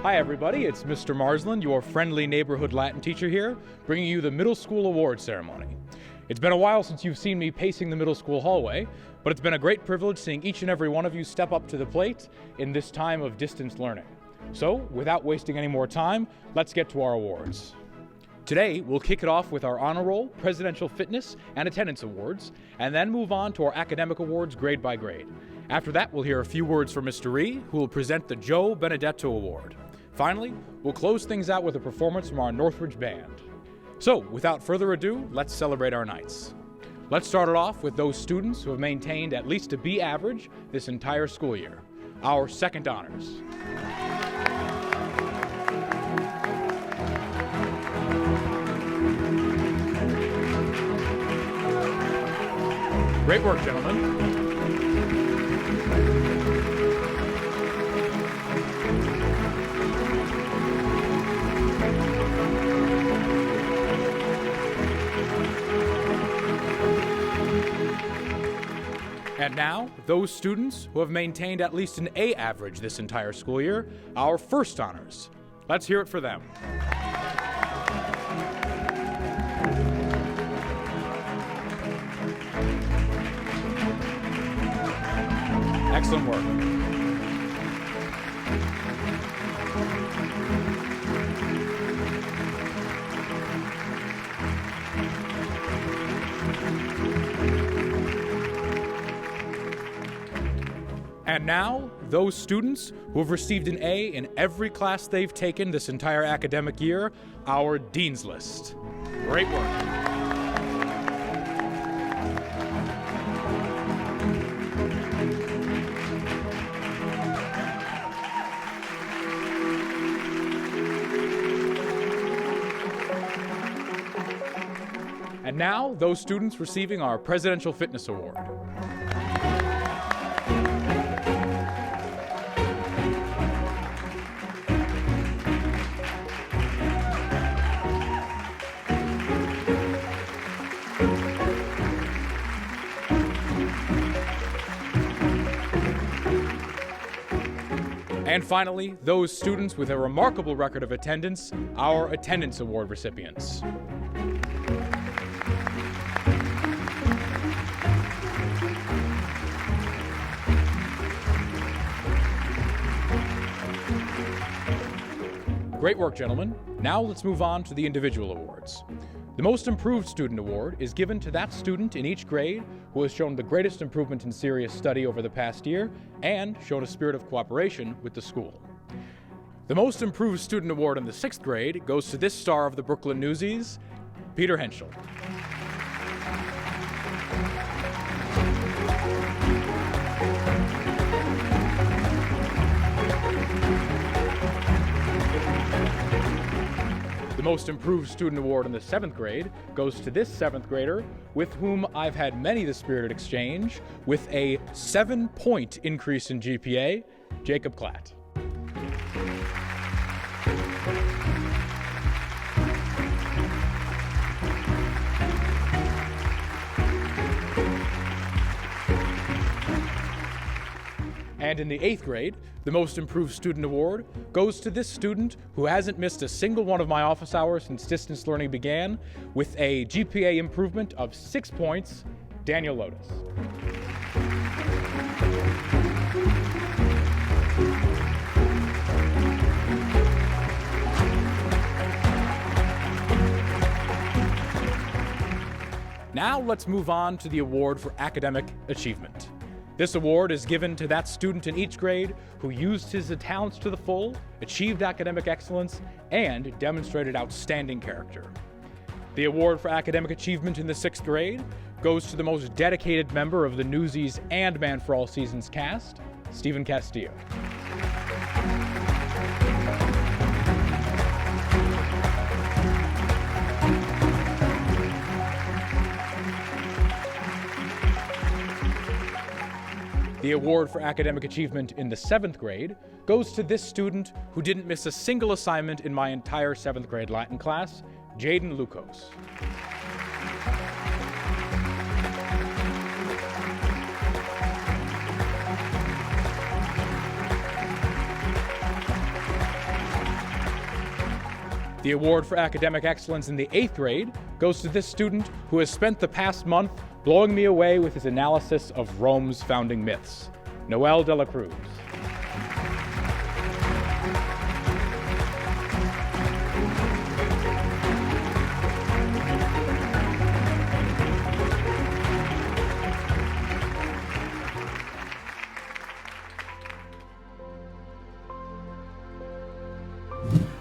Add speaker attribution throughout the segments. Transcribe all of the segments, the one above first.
Speaker 1: Hi everybody, it's Mr. Marsland, your friendly neighborhood Latin teacher here, bringing you the middle school award ceremony. It's been a while since you've seen me pacing the middle school hallway, but it's been a great privilege seeing each and every one of you step up to the plate in this time of distance learning. So, without wasting any more time, let's get to our awards. Today, we'll kick it off with our honor roll, presidential fitness, and attendance awards, and then move on to our academic awards grade by grade. After that, we'll hear a few words from Mr. Ree, who will present the Joe Benedetto Award. Finally, we'll close things out with a performance from our Northridge Band. So, without further ado, let's celebrate our Knights. Let's start it off with those students who have maintained at least a B average this entire school year. Our second honors. Great work, gentlemen. And now, those students who have maintained at least an A average this entire school year, our first honors. Let's hear it for them. Excellent work. And now, those students who have received an A in every class they've taken this entire academic year, our Dean's List. Great work. And now, those students receiving our Presidential Fitness Award. And finally, those students with a remarkable record of attendance, our Attendance Award recipients. Great work, gentlemen. Now let's move on to the individual awards. The Most Improved Student Award is given to that student in each grade who has shown the greatest improvement in serious study over the past year and shown a spirit of cooperation with the school. The Most Improved Student Award in the 6th grade goes to this star of the Brooklyn Newsies, Peter Henschel. The Most Improved Student Award in the 7th grade goes to this 7th grader with whom I've had many the spirited exchange with a 7-point increase in GPA, Jacob Klatt. And in the 8th grade, the Most Improved Student Award goes to this student who hasn't missed a single one of my office hours since distance learning began, with a GPA improvement of 6 points, Daniel Lotus. Now let's move on to the award for academic achievement. This award is given to that student in each grade who used his talents to the full, achieved academic excellence, and demonstrated outstanding character. The award for academic achievement in the 6th grade goes to the most dedicated member of the Newsies and Man for All Seasons cast, Stephen Castillo. The award for academic achievement in the 7th grade goes to this student who didn't miss a single assignment in my entire 7th grade Latin class, Jaden Lucas. The award for academic excellence in the 8th grade goes to this student who has spent the past month blowing me away with his analysis of Rome's founding myths, Noel de la Cruz.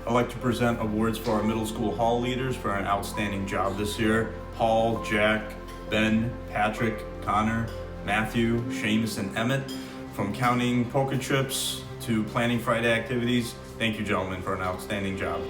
Speaker 2: I'd like to present awards for our middle school hall leaders for an outstanding job this year. Paul, Jack, Ben, Patrick, Connor, Matthew, Seamus, and Emmett. From counting poker chips to planning Friday activities, thank you gentlemen for an outstanding job.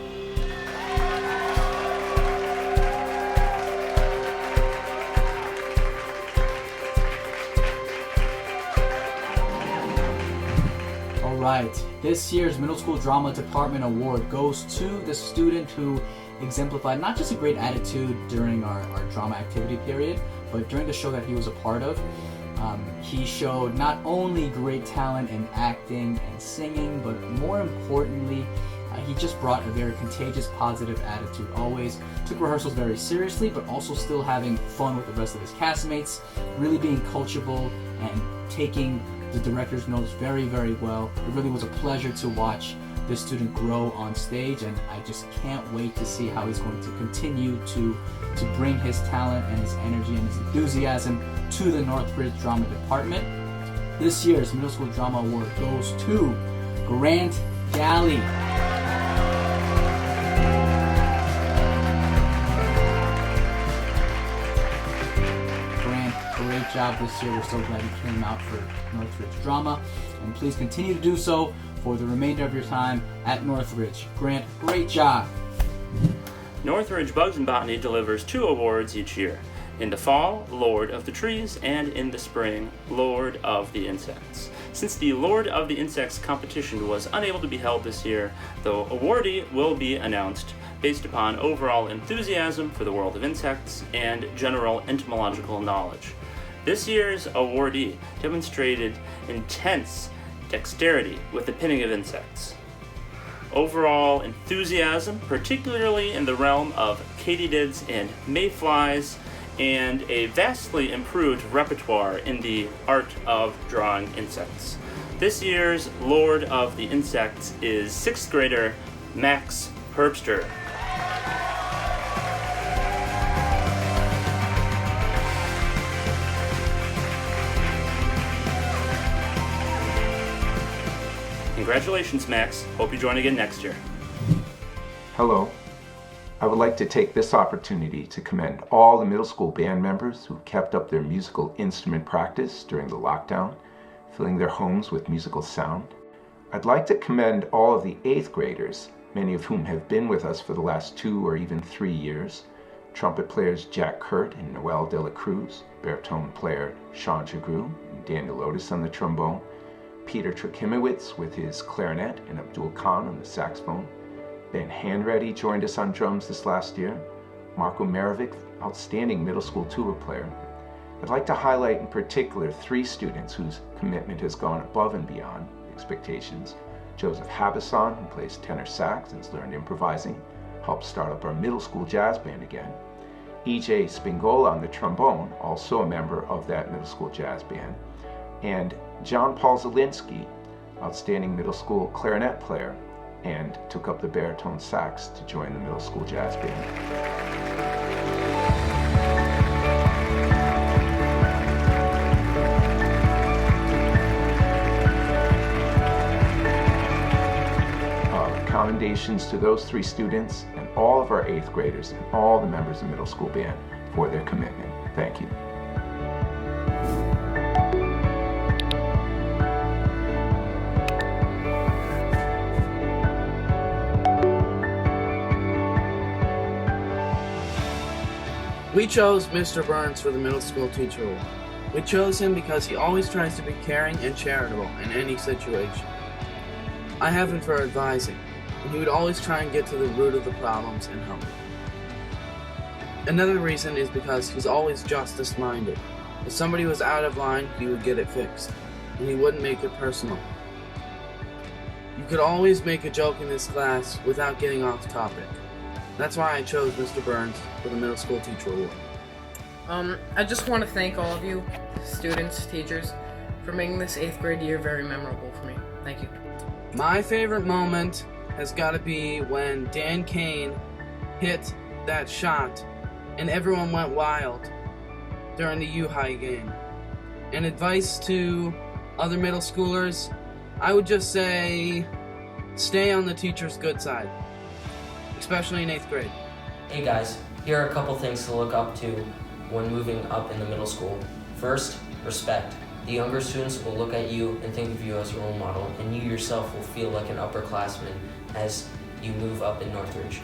Speaker 3: Alright, this year's Middle School Drama Department Award goes to the student who exemplified not just a great attitude during our drama activity period, but during the show that he was a part of. He showed not only great talent in acting and singing, but more importantly, he just brought a very contagious, positive attitude. Always took rehearsals very seriously, but also still having fun with the rest of his castmates, really being coachable and taking the director's notes very, very well. It really was a pleasure to watch this student grow on stage, and I just can't wait to see how he's going to continue to bring his talent and his energy and his enthusiasm to the Northridge Drama Department. This year's Middle School Drama Award goes to Grant Galley. Grant, great job this year. We're so glad you came out for Northridge Drama, and please continue to do so for the remainder of your time at Northridge. Grant, great job.
Speaker 4: Northridge Bugs and Botany delivers 2 awards each year. In the fall, Lord of the Trees, and in the spring, Lord of the Insects. Since the Lord of the Insects competition was unable to be held this year, the awardee will be announced based upon overall enthusiasm for the world of insects and general entomological knowledge. This year's awardee demonstrated intense dexterity with the pinning of insects. Overall enthusiasm, particularly in the realm of katydids and mayflies, and a vastly improved repertoire in the art of drawing insects. This year's Lord of the Insects is 6th grader Max Herbster. Congratulations, Max. Hope you join again next year.
Speaker 5: Hello. I would like to take this opportunity to commend all the middle school band members who kept up their musical instrument practice during the lockdown, filling their homes with musical sound. I'd like to commend all of the 8th graders, many of whom have been with us for the last 2 or even 3 years. Trumpet players Jack Kurt and Noel de la Cruz, baritone player Sean Chagru, and Daniel Otis on the trombone, Peter Trakimowitz with his clarinet and Abdul Khan on the saxophone. Ben Hanreddy joined us on drums this last year. Marco Marovic, outstanding middle school tuba player. I'd like to highlight in particular 3 students whose commitment has gone above and beyond expectations. Joseph Habasson, who plays tenor sax and has learned improvising, helped start up our middle school jazz band again. E.J. Spingola on the trombone, also a member of that middle school jazz band. And John Paul Zielinski, outstanding middle school clarinet player, and took up the baritone sax to join the middle school jazz band. Commendations to those 3 students and all of our 8th graders and all the members of the middle school band for their commitment. Thank you.
Speaker 6: We chose Mr. Burns for the middle school teacher award. We chose him because he always tries to be caring and charitable in any situation. I have him for advising, and he would always try and get to the root of the problems and help. Another reason is because he's always justice-minded. If somebody was out of line, he would get it fixed, and he wouldn't make it personal. You could always make a joke in this class without getting off topic. That's why I chose Mr. Burns for the Middle School Teacher Award.
Speaker 7: I just want to thank all of you, students, teachers, for making this 8th grade year very memorable for me. Thank you.
Speaker 6: My favorite moment has got to be when Dan Kane hit that shot and everyone went wild during the U-High game. And advice to other middle schoolers, I would just say stay on the teacher's good side, especially in 8th grade.
Speaker 8: Hey guys, here are a couple things to look up to when moving up in the middle school. First, respect. The younger students will look at you and think of you as a role model, and you yourself will feel like an upperclassman as you move up in Northridge.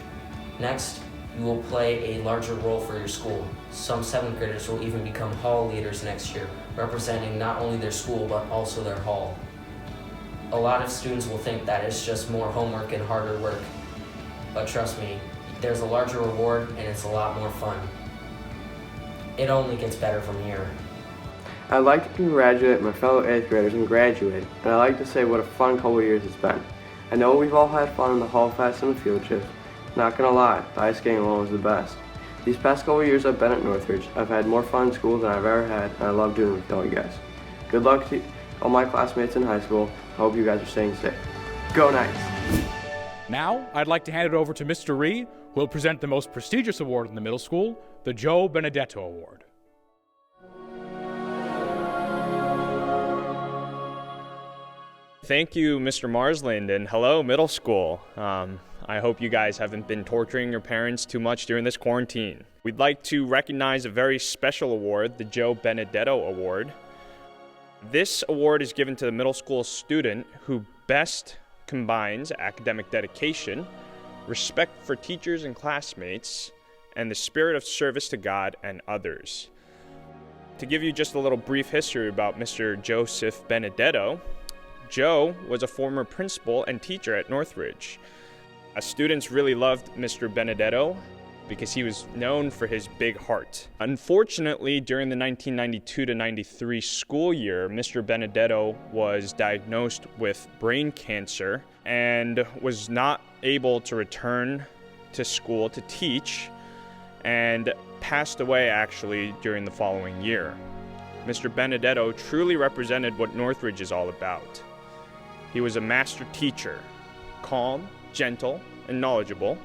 Speaker 8: Next, you will play a larger role for your school. Some 7th graders will even become hall leaders next year, representing not only their school but also their hall. A lot of students will think that it's just more homework and harder work, but trust me, there's a larger reward and it's a lot more fun. It only gets better from here.
Speaker 9: I'd like to congratulate my fellow 8th graders and graduating, and I'd like to say what a fun couple years it's been. I know we've all had fun in the hall fest and the field trips. Not gonna lie, the ice skating alone was the best. These past couple years I've been at Northridge, I've had more fun in school than I've ever had, and I love doing it with all you guys. Good luck to all my classmates in high school. I hope you guys are staying safe. Go Knights!
Speaker 1: Now, I'd like to hand it over to Mr. Ree, who will present the most prestigious award in the middle school, the Joe Benedetto Award.
Speaker 10: Thank you, Mr. Marsland, and hello, middle school. I hope you guys haven't been torturing your parents too much during this quarantine. We'd like to recognize a very special award, the Joe Benedetto Award. This award is given to the middle school student who best combines academic dedication, respect for teachers and classmates, and the spirit of service to God and others. To give you just a little brief history about Mr. Joseph Benedetto, Joe was a former principal and teacher at Northridge. Students really loved Mr. Benedetto because he was known for his big heart. Unfortunately, during the 1992-93 school year, Mr. Benedetto was diagnosed with brain cancer and was not able to return to school to teach and passed away actually during the following year. Mr. Benedetto truly represented what Northridge is all about. He was a master teacher, calm, gentle, and knowledgeable,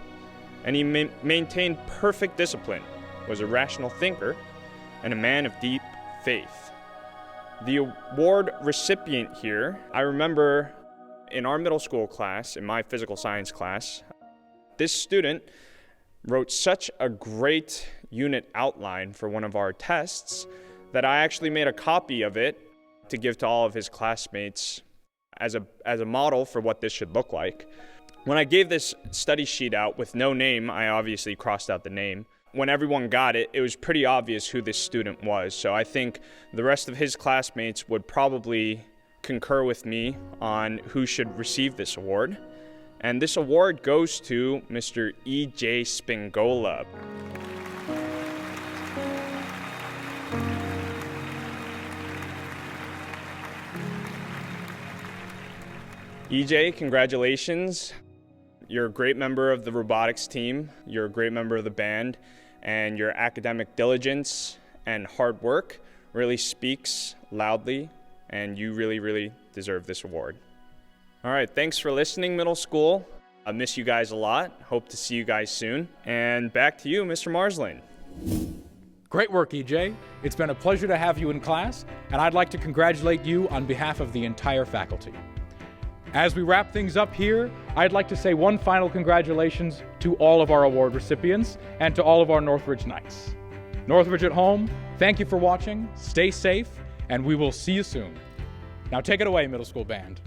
Speaker 10: and he maintained perfect discipline, was a rational thinker, and a man of deep faith. The award recipient here, I remember in our middle school class, in my physical science class, this student wrote such a great unit outline for one of our tests that I actually made a copy of it to give to all of his classmates as a model for what this should look like. When I gave this study sheet out with no name, I obviously crossed out the name. When everyone got it, it was pretty obvious who this student was. So I think the rest of his classmates would probably concur with me on who should receive this award. And this award goes to Mr. E.J. Spingola. EJ, congratulations. You're a great member of the robotics team, you're a great member of the band, and your academic diligence and hard work really speaks loudly, and you really, really deserve this award. All right, thanks for listening, middle school. I miss you guys a lot. Hope to see you guys soon. And back to you, Mr. Marsland.
Speaker 1: Great work, EJ. It's been a pleasure to have you in class, and I'd like to congratulate you on behalf of the entire faculty. As we wrap things up here, I'd like to say one final congratulations to all of our award recipients and to all of our Northridge Knights. Northridge at home, thank you for watching, stay safe, and we will see you soon. Now take it away, middle school band.